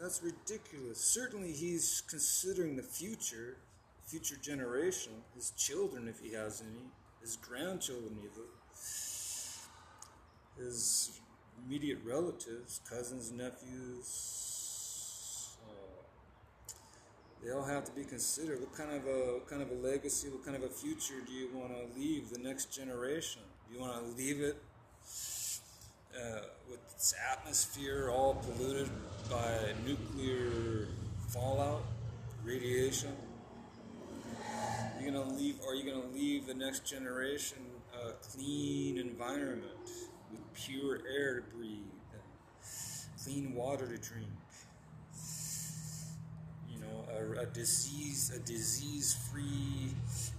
That's ridiculous. Certainly he's considering the future generation, his children if he has any, his grandchildren even, his immediate relatives, cousins, nephews. They all have to be considered. What kind of a legacy, what kind of a future do you want to leave the next generation? Do you want to leave it with its atmosphere all polluted by nuclear fallout, radiation? Are you gonna leave the next generation a clean environment with pure air to breathe and clean water to drink? A disease-free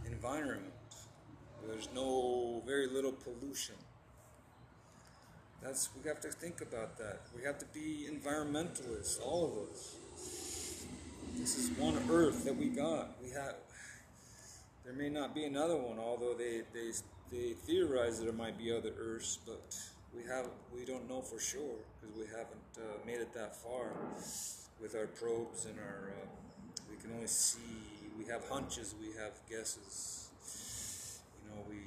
environment where there's very little pollution. We have to think about that. We have to be environmentalists, all of us. This is one Earth that we got. There may not be another one, although they theorize that there might be other Earths, but we don't know for sure because we haven't made it that far with our probes and our. We can only see. We have hunches. We have guesses. We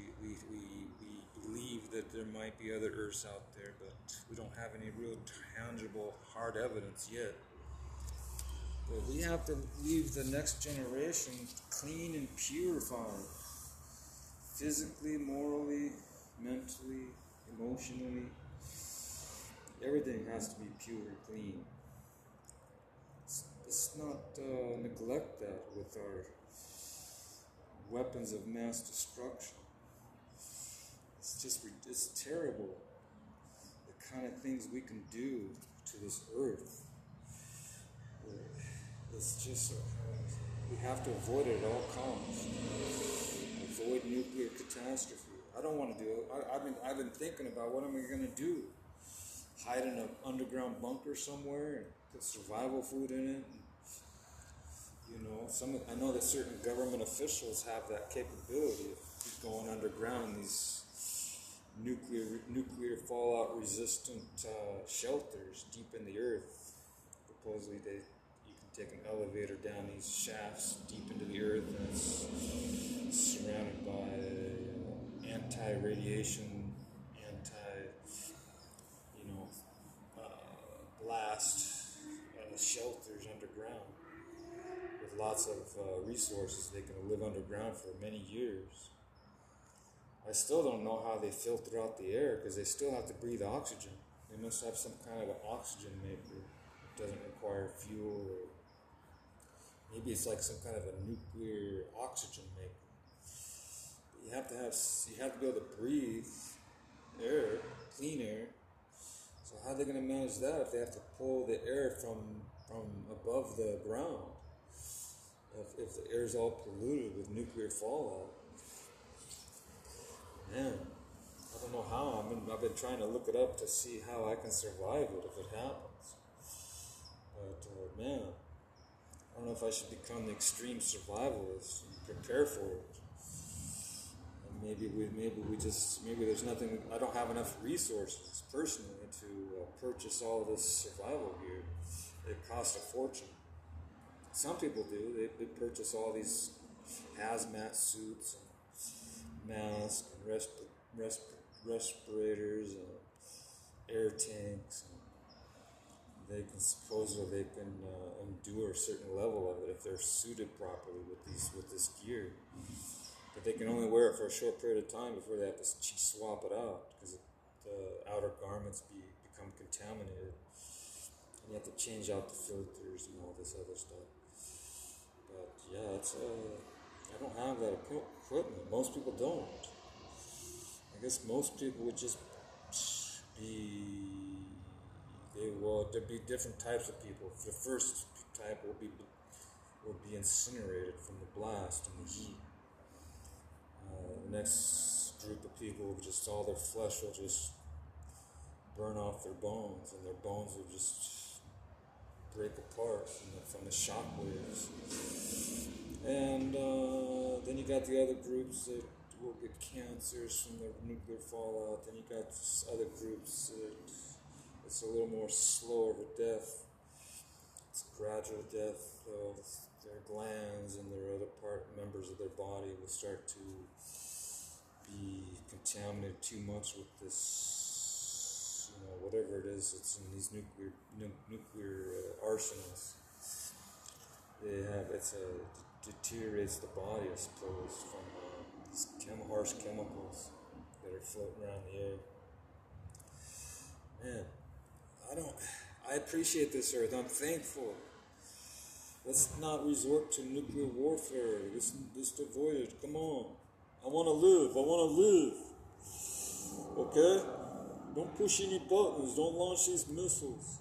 believe that there might be other Earths out there, but we don't have any real tangible, hard evidence yet. But we have to leave the next generation clean and purified, physically, morally, mentally, emotionally. Everything has to be pure and clean. Let's not neglect that with our weapons of mass destruction. It's terrible, the kind of things we can do to this earth. It's just, we have to avoid it at all costs. Avoid nuclear catastrophe. I don't want to do it. I've been thinking about what am I going to do? Hide in an underground bunker somewhere and put survival food in it. I know that certain government officials have that capability of going underground in these nuclear fallout resistant shelters deep in the earth. Supposedly you can take an elevator down these shafts deep into the earth, and it's surrounded by anti-radiation, blast shelters underground with lots of resources. They can live underground for many years. I still don't know how they filter out the air because they still have to breathe oxygen. They must have some kind of an oxygen maker that doesn't require fuel, or maybe it's like some kind of a nuclear oxygen maker. But you have to be able to breathe air, clean air. So how are they going to manage that if they have to pull the air from above the ground? If the air is all polluted with nuclear fallout? Man, I don't know how. I've been trying to look it up to see how I can survive it if it happens. But man, I don't know if I should become the extreme survivalist and prepare for it. And maybe there's nothing. I don't have enough resources personally to purchase all of this survival gear. It costs a fortune. Some people do. They purchase all these hazmat suits and masks and respirators and air tanks. And they can endure a certain level of it if they're suited properly with this gear. But they can only wear it for a short period of time before they have to swap it out because the outer garments become contaminated. And you have to change out the filters and all this other stuff. But yeah, I don't have that equipment. Most people don't. I guess most people would just there'd be different types of people. The first type will be incinerated from the blast and the heat. The next group of people, all their flesh will just burn off their bones, and their bones will just break apart from the shock waves. And then you got the other groups that will get cancers from the nuclear fallout. Then you got other groups that it's a little more slower of a death. gradual death of their glands and their other members of their body will start to be contaminated too much with this, whatever it is that's in these nuclear arsenals. It's deteriorates the body, I suppose, from these harsh chemicals that are floating around the air. Man, I appreciate this earth. I'm thankful. Let's not resort to nuclear warfare. Let's avoid it. Come on. I want to live. Okay? Don't push any buttons. Don't launch these missiles.